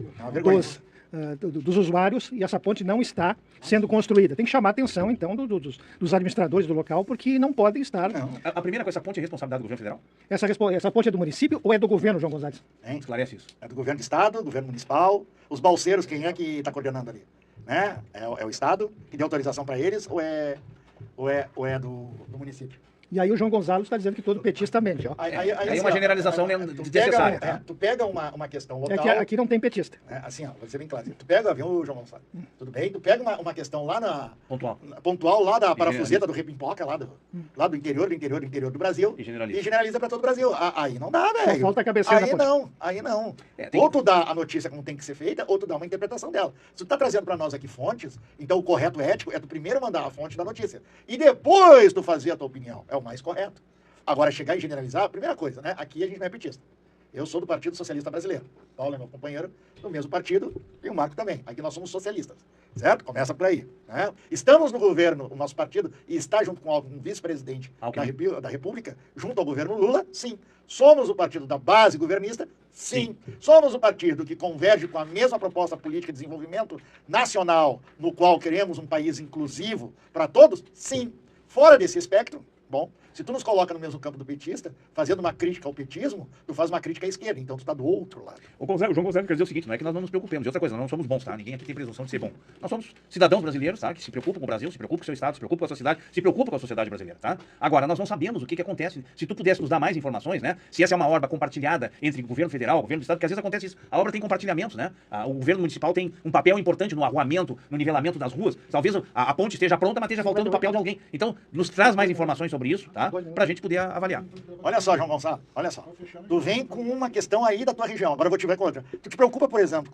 dos usuários, e essa ponte não está sendo construída. Tem que chamar a atenção, então, dos administradores do local, porque não podem estar. Não. A primeira coisa, essa ponte é responsabilidade do governo federal? Essa ponte é do município ou é do governo, João Gonzalez? Hein? Esclarece isso. É do governo do estado, do governo municipal. Os balseiros, quem é que está coordenando ali? Né? É o estado que deu autorização para eles ou é do município? E aí o João Gonzalez está dizendo que todo petista mente, ó. Aí assim, uma generalização desnecessária. Tá? Tu pega uma questão local. É que aqui não tem petista. Assim, ó, vou ser bem claro. Tu pega, viu, João Gonçalves? Tudo bem? Tu pega uma questão lá pontual lá da parafuseta do Repimpoca, lá do interior do Brasil. E generaliza. E generaliza para todo o Brasil. Aí não dá, velho. Falta a cabeceira da ponte. Aí não. Ou tu dá a notícia como tem que ser feita, ou tu dá uma interpretação dela. Se tu tá trazendo para nós aqui fontes, então o correto ético é tu primeiro mandar a fonte da notícia. E depois tu fazer a tua opinião. É o mais correto. Agora, chegar e generalizar, primeira coisa, né? Aqui a gente não é petista. Eu sou do Partido Socialista Brasileiro. Paulo é meu companheiro do mesmo partido e o Marco também. Aqui nós somos socialistas, certo? Começa por aí. Né? Estamos no governo, o nosso partido, e está junto com um vice-presidente da República, junto ao governo Lula, sim. Somos o partido da base governista, sim. Somos o partido que converge com a mesma proposta política de desenvolvimento nacional, no qual queremos um país inclusivo para todos, sim. Fora desse espectro, bom, se tu nos coloca no mesmo campo do petista, fazendo uma crítica ao petismo, tu faz uma crítica à esquerda, então tu está do outro lado. O João Gonzalez quer dizer o seguinte, não é que nós não nos preocupemos, e outra coisa, nós não somos bons, tá? Ninguém aqui tem presunção de ser bom. Nós somos cidadãos brasileiros, tá? Que se preocupam com o Brasil, se preocupam com o seu estado, se preocupam com a sua cidade, se preocupam com a sociedade brasileira, tá? Agora, nós não sabemos o que acontece. Se tu pudesse nos dar mais informações, né? Se essa é uma obra compartilhada entre o governo federal, o governo do estado, porque às vezes acontece isso. A obra tem compartilhamentos, né? O governo municipal tem um papel importante no arruamento, no nivelamento das ruas. Talvez a ponte esteja pronta, mas esteja faltando o papel de alguém. Então, nos traz mais informações sobre isso, tá? Pra gente poder avaliar. Olha só, João Gonçalves, olha só. Tu vem com uma questão aí da tua região, agora eu vou te ver com outra. Tu te preocupa, por exemplo,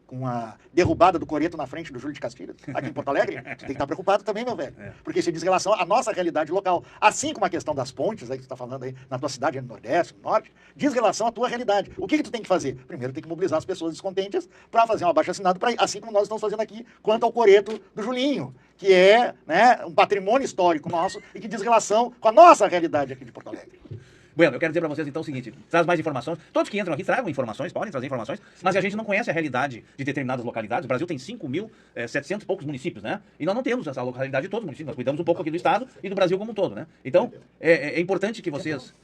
com a derrubada do coreto na frente do Júlio de Castilhos, aqui em Porto Alegre? Tu tem que estar preocupado também, meu velho. Porque isso diz relação à nossa realidade local. Assim como a questão das pontes, aí que tu está falando aí na tua cidade, no Nordeste, no Norte, diz relação à tua realidade. O que tu tem que fazer? Primeiro, tem que mobilizar as pessoas descontentes para fazer um abaixo-assinado, assim como nós estamos fazendo aqui, quanto ao coreto do Julinho, que é, né, um patrimônio histórico nosso e que diz relação com a nossa realidade aqui de Porto Alegre. Bueno, eu quero dizer para vocês então o seguinte, traz mais informações. Todos que entram aqui tragam informações, podem trazer informações, mas a gente não conhece a realidade de determinadas localidades. O Brasil tem 5.700 e poucos municípios, né? E nós não temos essa localidade de todos os municípios. Nós cuidamos um pouco aqui do estado e do Brasil como um todo, né? Então, é importante que vocês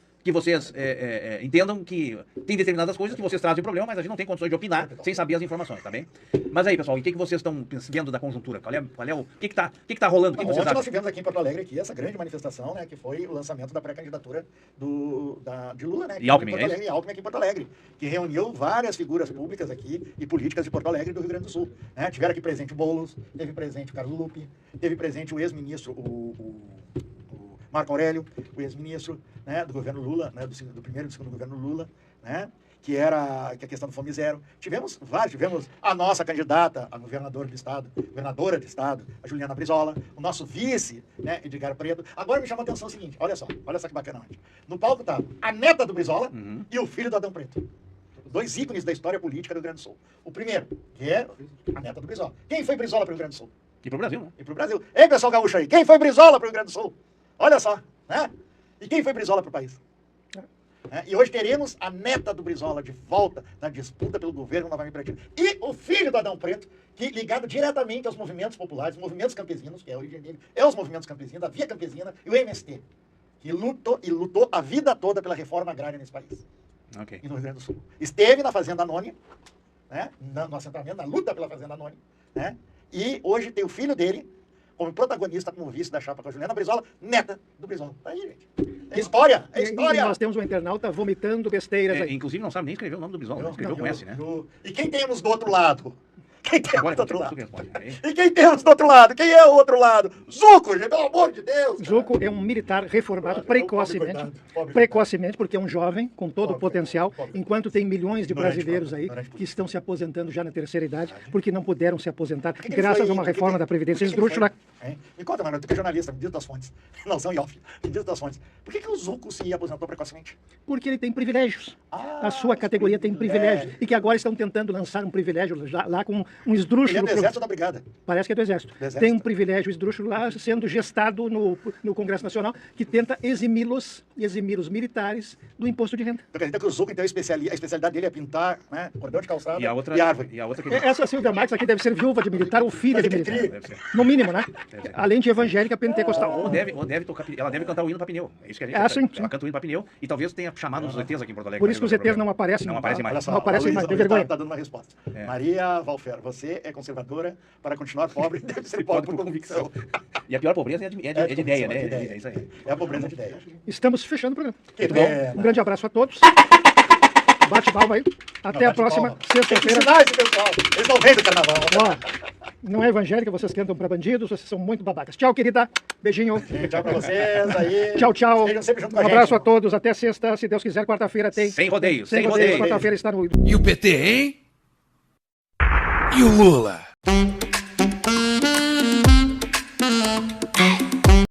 entendam que tem determinadas coisas que vocês trazem problema, mas a gente não tem condições de opinar sem saber as informações, tá bem? Mas aí, pessoal, e o que vocês estão vendo da conjuntura? O que tá rolando? O que vocês Ontem acham? nós tivemos aqui em Porto Alegre essa grande manifestação, né, que foi o lançamento da pré-candidatura de Lula, né? E Alckmin, e Alckmin aqui em Porto Alegre, que reuniu várias figuras públicas aqui e políticas de Porto Alegre e do Rio Grande do Sul. Né? Tiveram aqui presente o Boulos, teve presente o Carlos Lupe, teve presente o ex-ministro, o Marco Aurélio, o ex-ministro, né, do governo Lula, né, do primeiro e do segundo governo Lula, né, que é a questão do Fome Zero. Tivemos a nossa candidata a governadora de estado, a Juliana Brizola, o nosso vice, né, Edgar Preto. Agora me chama a atenção o seguinte, olha só que bacana. No palco estava a neta do Brizola e o filho do Adão Preto. Dois ícones da história política do Rio Grande do Sul. O primeiro, que é a neta do Brizola. Quem foi Brizola para o Rio Grande do Sul? E pro Brasil, né? E pro Brasil. Ei, pessoal gaúcho aí, quem foi Brizola para o Rio Grande do Sul? Olha só, né? E quem foi Brizola para o país? E hoje teremos a neta do Brizola de volta na disputa pelo governo novamente para e o filho do Adão Preto, que ligado diretamente aos movimentos populares, movimentos campesinos, que é a origem dele, é os movimentos campesinos, a Via Campesina e o MST, que lutou a vida toda pela reforma agrária nesse país. Okay. E no Rio Grande do Sul. Esteve na Fazenda Anônima, né? No assentamento, na luta pela Fazenda Anônima, né? E hoje tem o filho dele como protagonista, como vice da chapa com a Juliana Brizola, neta do Brizola. Tá aí, gente. É história, é história. E nós temos um internauta vomitando besteiras aí. Inclusive não sabe nem escrever o nome do Brizola, escreveu com S, né? E quem temos do outro lado? Quem temos Agora do outro tu lado? responde. Aí. E quem temos do outro lado? Quem é o outro lado? Zuco, gente, pelo amor de Deus. Cara. Zuco é um militar reformado precocemente, porque é um jovem com todo o potencial, enquanto tem milhões de brasileiros aí que estão se aposentando já na terceira idade, porque não puderam se aposentar graças a uma reforma da Previdência esdrúxula. Me conta, mano, tu que é jornalista, me diz das fontes. Não, são em off. Me diz das fontes. Por que o Zuco se aposentou precocemente? Porque ele tem privilégios. A sua categoria tem privilégios. E que agora estão tentando lançar um privilégio lá com um esdrúxulo. Ele é do Exército ou da Brigada? Parece que é do Exército. Tem um privilégio esdrúxulo lá sendo gestado no Congresso Nacional que tenta eximir os militares do imposto de renda. Então que o Zuco, então, a especialidade dele é pintar, né, cordão de calçada E e árvore. E a outra que... Essa Silvia Marques aqui deve ser viúva de militar ou filha de militar. Deve ser. No mínimo, né? Além de evangélica pentecostal. Ou deve tocar, ela deve cantar o hino para pneu. É isso que a gente Sim, sim. Ela canta o hino para pneu e talvez tenha chamado os ETs aqui em Porto Alegre. Por isso que os ETs não aparecem. Não aparecem mais. Olha só, Não aparece a mais, Luísa tem vergonha. tá dando uma resposta. Maria Valfer, você é conservadora, para continuar pobre, deve ser pobre por convicção. E a pior pobreza é de ideia, né? É isso aí. É a pobreza de ideia. Estamos fechando o programa. Que Tá bom? pena. Um grande abraço a todos. Bate palma aí. Até a próxima sexta-feira. Ensinar esse pessoal. Eles não vêm do carnaval. Ó, não é evangélica, vocês cantam pra bandidos, vocês são muito babacas. Tchau, querida. Beijinho. Tchau pra vocês aí. Tchau, tchau. Estejam sempre junto com Um a gente. abraço a todos. Até sexta, se Deus quiser. Quarta-feira tem. Sem rodeios, Sem sem rodeios. rodeios. Quarta-feira está no... E o PT, hein? E o Lula?